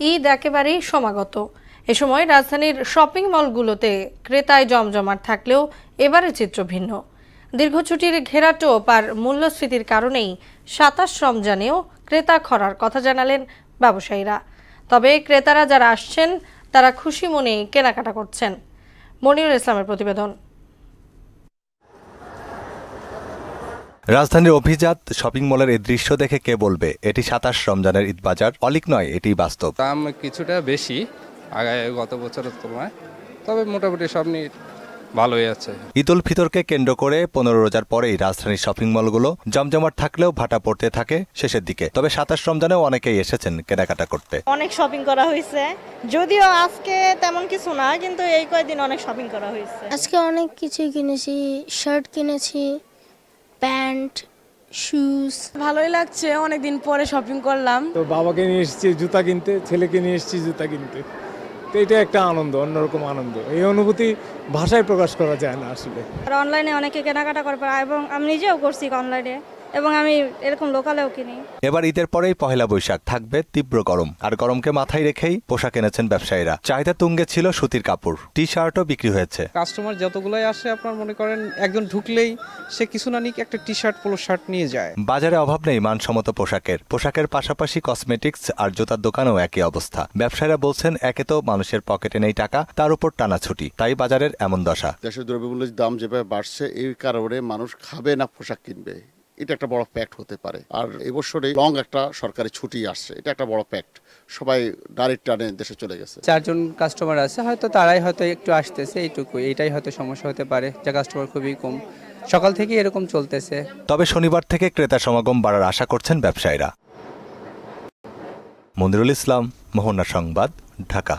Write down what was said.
ঈদ একেবারেই সমাগত। এ সময় রাজধানীর শপিং মলগুলোতে ক্রেতায় জমজমাট থাকলেও এবারে চিত্র ভিন্ন। দীর্ঘ ছুটির ঘেরাটোপ আর মূল্যস্ফীতির কারণেই ২৭ রমজানেও ক্রেতা খরার কথা জানালেন ব্যবসায়ীরা। তবে ক্রেতারা যারা আসছেন তারা খুশি মনে কেনাকাটা করছেন। মনিরুল ইসলামের প্রতিবেদন। রাজধানীর অভিজাত শপিং মলের এই দৃশ্য দেখে কে বলবে এটি ২৭ রমজানের ঈদ বাজার? অলিক নয়, এটি বাস্তব। দাম কিছুটা বেশি গত বছরের তুলনায়, তবে মোটামুটি সব নিয়ে ভালোই আছে। ঈদ উল ফিতরকে কেন্দ্র করে ১৫ রোজার পরেই রাজধানীর শপিং মলগুলো জমজমাট থাকলেও ভাটা পড়তে থাকে শেষের দিকে। তবে ২৭ রমজানেও অনেকেই এসেছেন কেনাকাটা করতে। অনেক শপিং করা হয়েছে, যদিও আজকে তেমন কিছু না, কিন্তু এই কয়েকদিন অনেক শপিং করা হয়েছে। আজকে অনেক কিছু কিনেছি, শার্ট কিনেছি, প্যান্ট, শুজ। ভালোই লাগছে, অনেকদিন পরে শপিং করলাম। তো বাবাকে নিয়ে এসেছি জুতা কিনতে, ছেলেকে নিয়ে এসেছি জুতা কিনতে। তো এটা একটা আনন্দ, অন্যরকম আনন্দ। এই অনুভূতি ভাষায় প্রকাশ করা যায় না আসলে। অনলাইনে অনেকে কেনাকাটা করে, এবং আমি নিজেও করছি অনলাইনে, এবং আমি এরকম লোকালেও কিনি। এবার ঈদের পরেই পহেলা বৈশাখ, থাকবে তীব্র গরম। আর গরমকে মাথায় রেখেই পোশাক এনেছেন ব্যবসায়ীরা। চাহিদা তুঙ্গে ছিল সুতির কাপড়, টি শার্টও বিক্রি হয়েছে। কাস্টমার যতগুলোই আসে, আপনার মনে করেন একজন ঢুকলেই সে কিছু না নিক একটা টি শার্ট, পোলো শার্ট নিয়ে যায়। বাজারে অভাব নেই মানসম্মত পোশাকের পাশাপাশি কসমেটিক্স আর জুতার দোকানেও একই অবস্থা। ব্যবসায়ীরা বলছেন, একে তো মানুষের পকেটে নেই টাকা, তার উপর টানা ছুটি, তাই বাজারের এমন দশা। দেশের দ্রব্যমূল্যের দাম যেভাবে বাড়ছে, এই কারণে মানুষ খাবে না পোশাক কিনবে, এটা একটা বড় ফ্যাক্ট হতে পারে। আর এবছরে লং একটা সরকারি ছুটি আসছে, এটা একটা বড় ফ্যাক্ট। সবাই গাড়ির টানে দেশে চলে গেছে। ৪ জন কাস্টমার আছে, হয়তো তারাই হয়তো একটু আসতেছে, এইটুকু, এটাই হয়তো সমস্যা হতে পারে, যে কাস্টমার খুবই কম, সকাল থেকে এরকম চলতেছে। তবে শনিবার থেকে ক্রেতা সমাগম বাড়ার আশা করছেন ব্যবসায়ীরা। মনিরুল ইসলাম, মোহনা সংবাদ, ঢাকা।